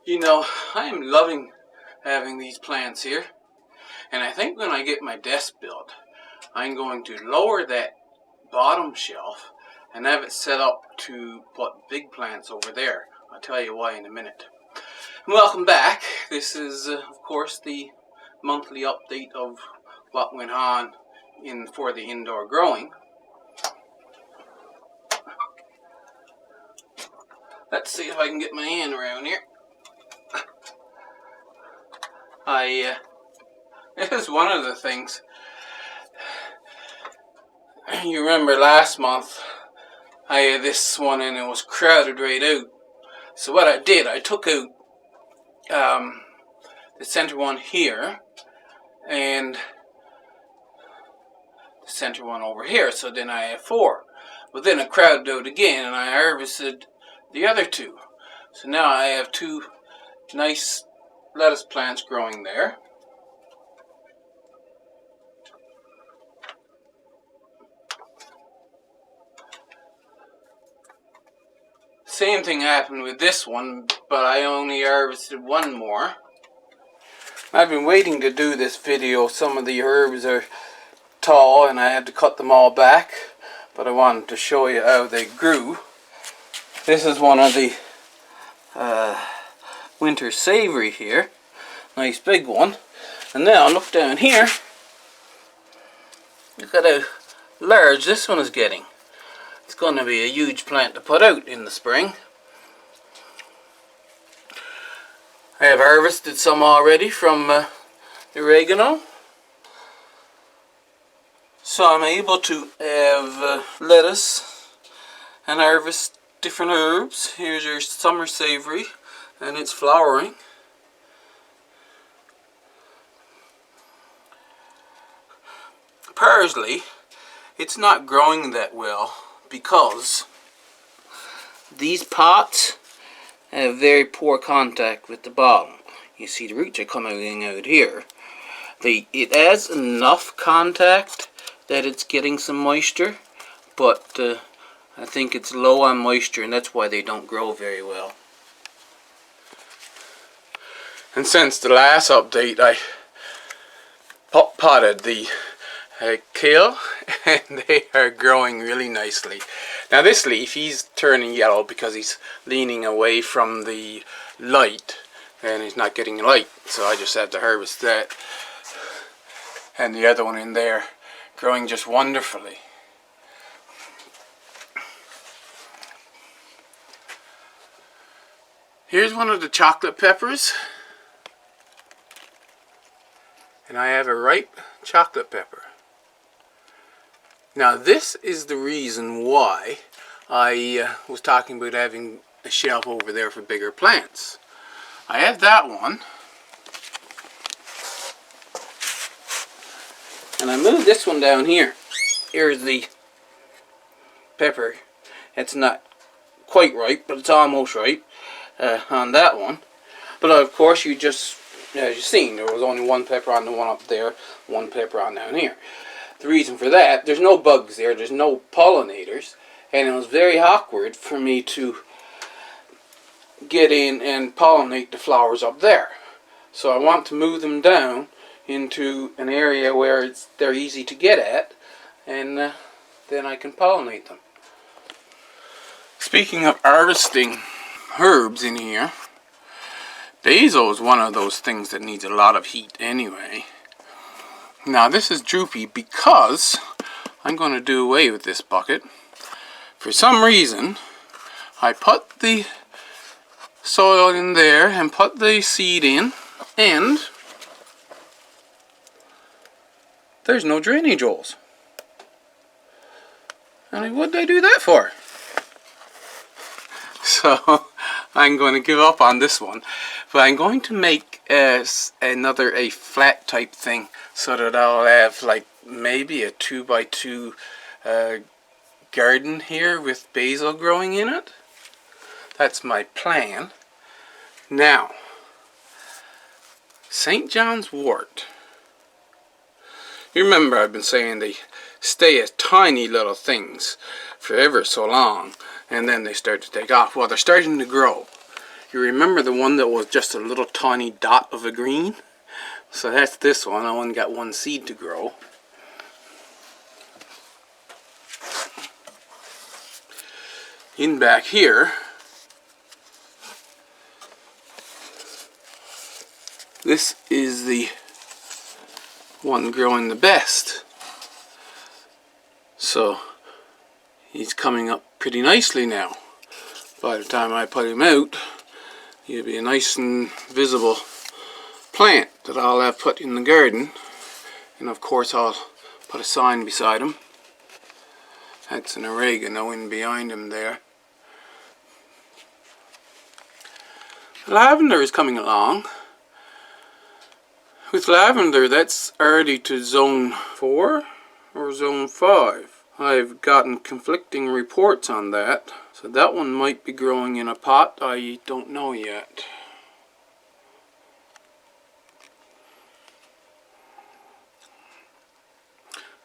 You know, I'm loving having these plants here, and I think when I get my desk built, I'm going to lower that bottom shelf and have it set up to put big plants over there. I'll tell you why in a minute. Welcome back. This is, of course, the monthly update of what went on for the indoor growing. Let's see if I can get my hand around here. This is one of the things. You remember last month I had this one and it was crowded right out. So what I did, I took out the center one here and the center one over here. So then I have 4. But then it crowded out again and I harvested the other 2. So now I have 2 nice lettuce plants growing there. Same thing happened with this one, but I only harvested 1 more. I've been waiting to do this video. Some of the herbs are tall and I had to cut them all back, but I wanted to show you how they grew. This is one of the winter savory here. Nice big one. And now look down here. Look at how large this one is getting. It's going to be a huge plant to put out in the spring. I have harvested some already from the oregano. So I'm able to have lettuce and harvest different herbs. Here's your summer savory and it's flowering. Parsley, it's not growing that well because these pots have very poor contact with the bottom. You see the roots are coming out here. It has enough contact that it's getting some moisture, but I think it's low on moisture and that's why they don't grow very well. And since the last update I potted the kale and they are growing really nicely. Now this leaf, he's turning yellow because he's leaning away from the light and he's not getting light, so I just have to harvest that. And the other one in there growing just wonderfully. Here's one of the chocolate peppers, and I have a ripe chocolate pepper. Now this is the reason why I was talking about having a shelf over there for bigger plants. I have that one, and I moved this one down here. Here's the pepper. It's not quite ripe, but it's almost ripe on that one. But of course, as you've seen, there was only 1 pepper on the one up there, 1 pepper on down here. The reason for that, there's no bugs there, there's no pollinators, and it was very awkward for me to get in and pollinate the flowers up there. So I want to move them down into an area where they're easy to get at, and then I can pollinate them. Speaking of harvesting herbs in here, basil is one of those things that needs a lot of heat anyway. Now this is droopy because I'm going to do away with this bucket. For some reason I put the soil in there and put the seed in, and there's no drainage holes. And what did I do that for? So I'm going to give up on this one, but I'm going to make a flat type thing so that I'll have like maybe a 2x2 garden here with basil growing in it. That's my plan. Now, St. John's wort. You remember I've been saying they stay as tiny little things for ever so long, and then they start to take off. Well, they're starting to grow. You remember the one that was just a little tiny dot of a green? So that's this one. I only got one seed to grow. In back here, this is the one growing the best. So he's coming up pretty nicely now. By the time I put him out, he'll be a nice and visible plant that I'll have put in the garden. And of course I'll put a sign beside him. That's an oregano in behind him there. Lavender is coming along. With lavender, that's already to zone 4 or zone 5. I've gotten conflicting reports on that. So that one might be growing in a pot. I don't know yet.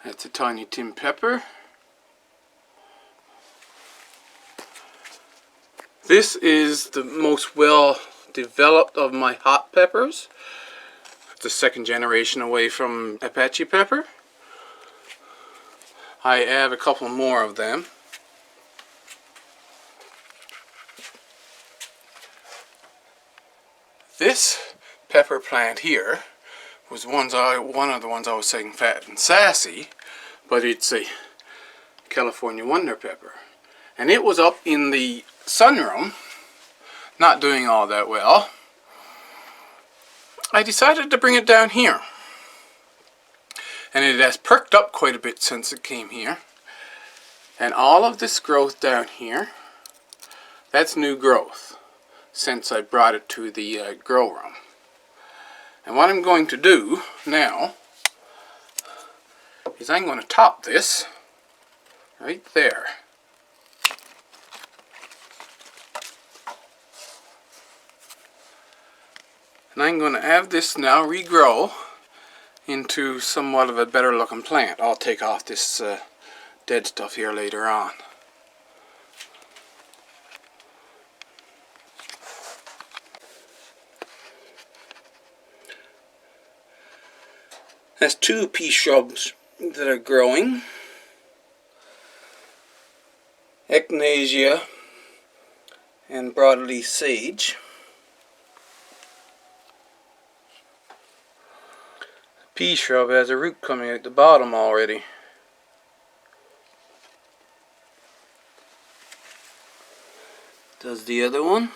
That's a tiny tin pepper. This is the most well developed of my hot peppers. It's the second generation away from Apache pepper. I have a couple more of them. This pepper plant here was one of the ones I was saying fat and sassy, but it's a California Wonder Pepper. And it was up in the sunroom, not doing all that well. I decided to bring it down here. And it has perked up quite a bit since it came here. And all of this growth down here, that's new growth since I brought it to the grow room. And what I'm going to do now is I'm going to top this right there. And I'm going to have this now regrow into somewhat of a better looking plant. I'll take off this dead stuff here later on. That's 2 pea shrubs that are growing. Echinacea and broadleaf sage. Pea shrub has a root coming out the bottom already. Does the other one.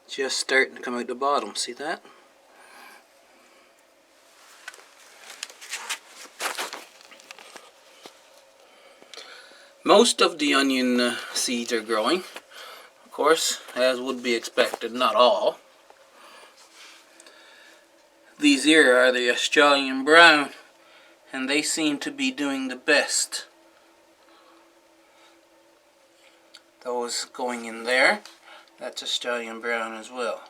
Just starting to come out the bottom, see that? Most of the onion seeds are growing, of course, as would be expected, not all. These here are the Australian brown, and they seem to be doing the best. Those going in there, that's Australian brown as well.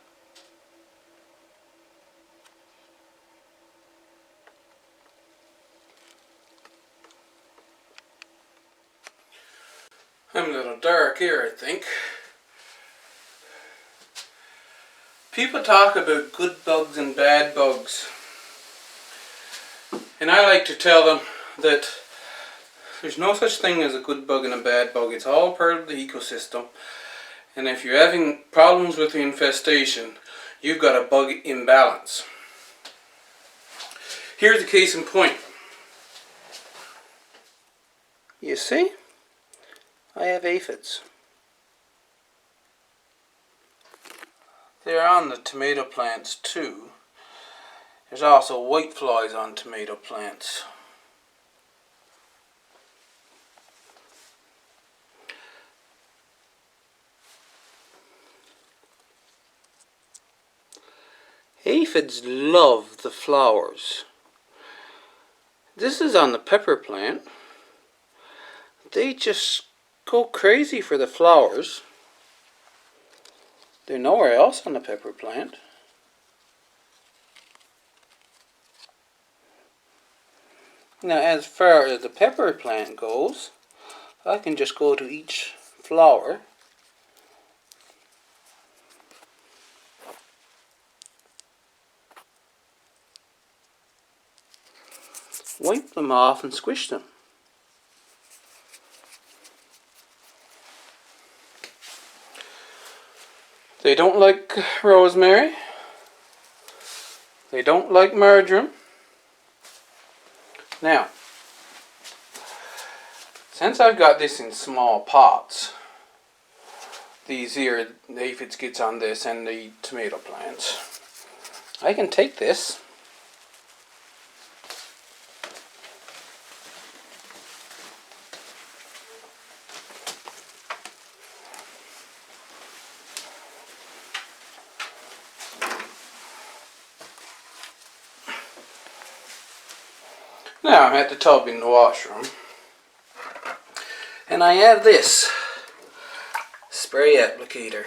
I'm a little dark here, I think. People talk about good bugs and bad bugs. And I like to tell them that there's no such thing as a good bug and a bad bug. It's all part of the ecosystem. And if you're having problems with the infestation, you've got a bug imbalance. Here's a case in point. You see? I have aphids. They're on the tomato plants too. There's also whiteflies on tomato plants. Aphids love the flowers. This is on the pepper plant. They just go crazy for the flowers. They're nowhere else on the pepper plant. Now, as far as the pepper plant goes, I can just go to each flour. Wipe them off and squish them. They don't like rosemary. They don't like marjoram. Now, since I've got this in small pots, these here, the aphids gets on this and the tomato plants, I can take this Now I'm at the tub in the washroom, and I have this spray applicator.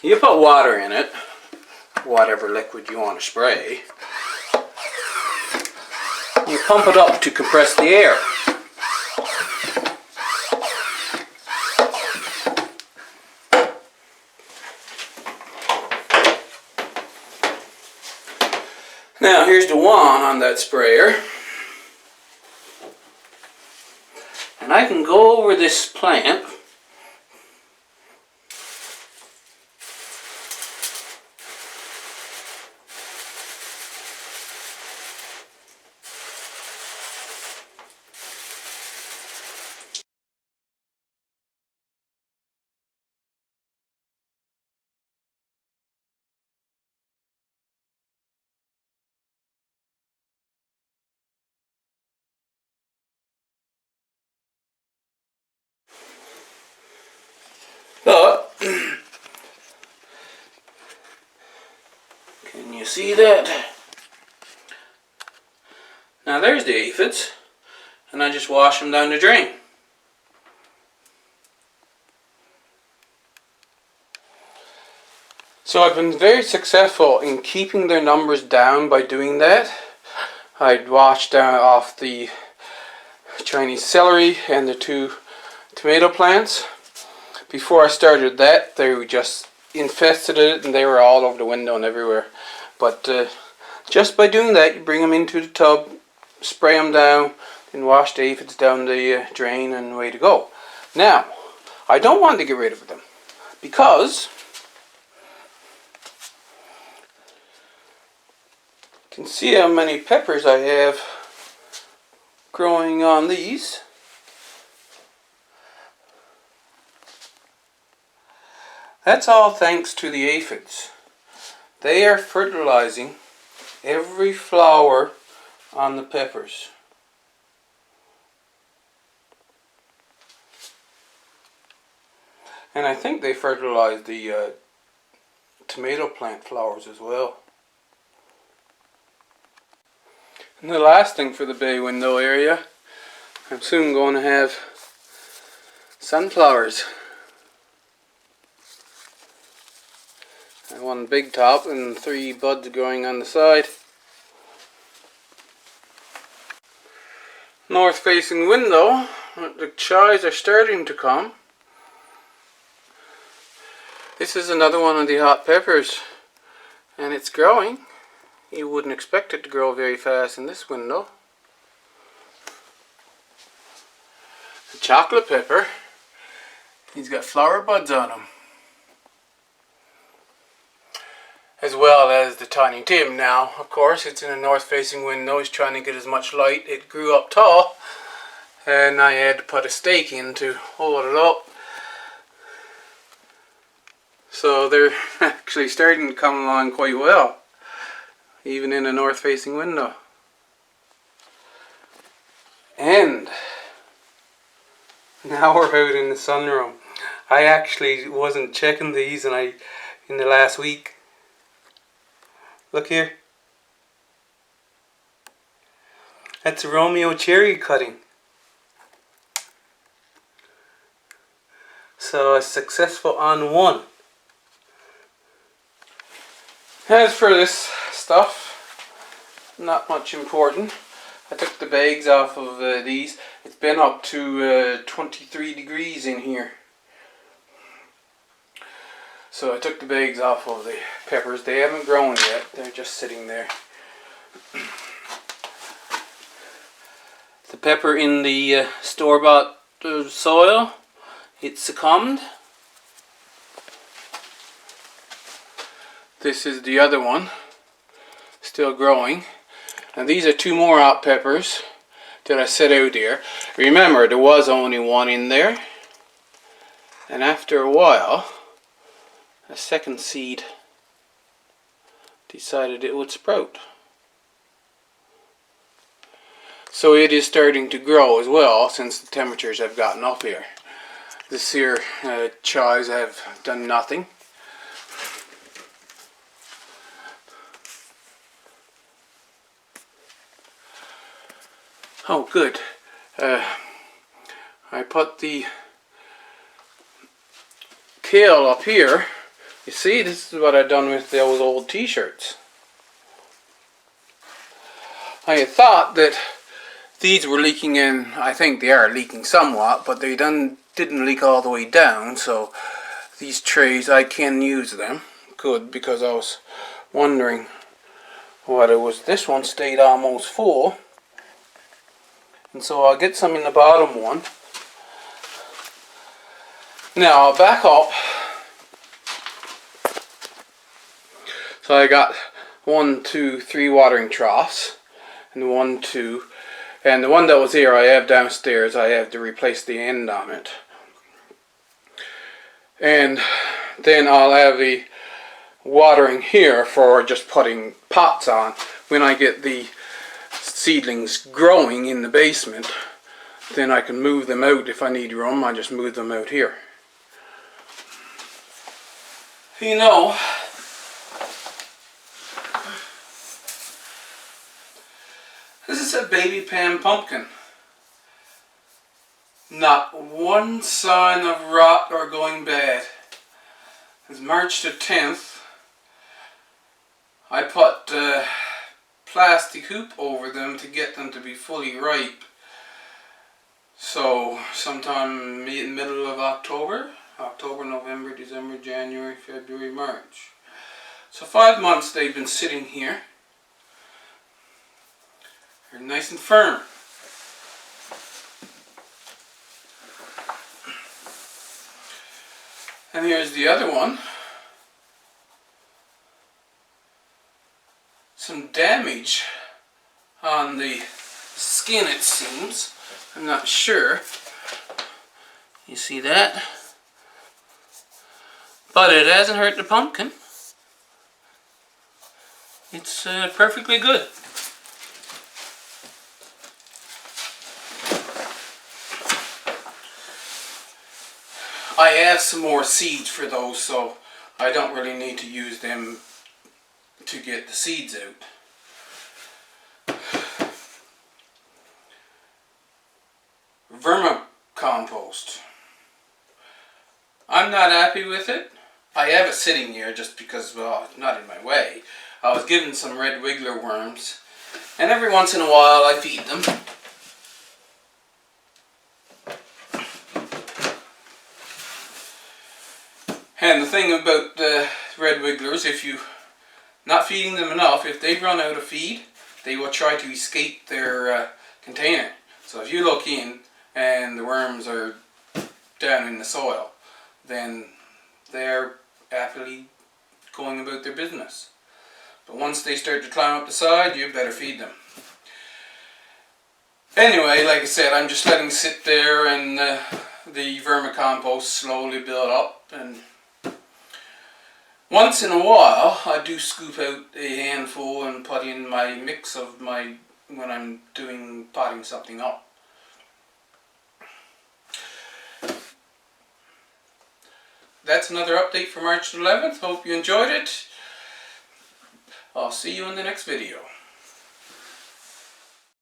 You put water in it, whatever liquid you want to spray. You pump it up to compress the air. Now here's the wand on that sprayer, and I can go over this plant but can you see that? Now there's the aphids, and I just wash them down the drain. So I've been very successful in keeping their numbers down by doing that. I'd washed down off the Chinese celery and the 2 tomato plants. Before I started that, they were just infested it and they were all over the window and everywhere. But just by doing that, you bring them into the tub, spray them down, and wash the aphids down the drain, and away to go. Now, I don't want to get rid of them because you can see how many peppers I have growing on these. That's all thanks to the aphids. They are fertilizing every flower on the peppers. And I think they fertilize the tomato plant flowers as well. And the last thing for the bay window area, I'm soon going to have sunflowers. One big top and 3 buds growing on the side. North facing window, the chives are starting to come. This is another one of the hot peppers, and it's growing. You wouldn't expect it to grow very fast in this window. The chocolate pepper, he's got flower buds on him. As well as the Tiny Tim. Now, of course, it's in a north-facing window. He's trying to get as much light. It grew up tall, and I had to put a stake in to hold it up. So they're actually starting to come along quite well, even in a north-facing window. And now we're out in the sunroom. I actually wasn't checking these, and in the last week. Look here. That's a Romeo cherry cutting. So it's successful on one. As for this stuff, not much important. I took the bags off of these. It's been up to 23 degrees in here. So I took the bags off of the peppers. They haven't grown yet. They're just sitting there. The pepper in the store-bought soil, it succumbed. This is the other one, still growing. And these are two more hot peppers that I set out here. Remember, there was only one in there. And after a while, a second seed decided it would sprout. So it is starting to grow as well since the temperatures have gotten up here. This here chives have done nothing. Oh, good. I put the kale up here. You see, this is what I've done with those old t-shirts. I had thought that these were leaking in. I think they are leaking somewhat, but they didn't leak all the way down, so these trays, I can use them. Good, because I was wondering what it was. This one stayed almost full. And so I'll get some in the bottom one. Now I'll back up. So I got 1, 2, 3 watering troughs. And 1, 2. And the one that was here I have downstairs. I have to replace the end on it. And then I'll have the watering here for just putting pots on. When I get the seedlings growing in the basement, then I can move them out if I need room. I just move them out here. You know, this is a baby pan pumpkin. Not one sign of rot or going bad. It's March the 10th. I put plastic hoop over them to get them to be fully ripe. So sometime middle of October, November, December, January, February, March. So 5 months they've been sitting here. They're nice and firm. And here's the other one. Some damage on the skin, it seems. I'm not sure. You see that? But it hasn't hurt the pumpkin. It's perfectly good. I have some more seeds for those, so I don't really need to use them to get the seeds out. Vermicompost. I'm not happy with it. I have it sitting here just because, well, it's not in my way. I was given some red wiggler worms, and every once in a while I feed them. And the thing about red wigglers, if you not feeding them enough, if they run out of feed, they will try to escape their container. So if you look in and the worms are down in the soil, then they're happily going about their business. But once they start to climb up the side, you better feed them. Anyway, like I said, I'm just letting it sit there and the vermicompost slowly build up. And once in a while, I do scoop out a handful and put in my mix of my, when I'm potting something up. That's another update for March 11th. Hope you enjoyed it. I'll see you in the next video.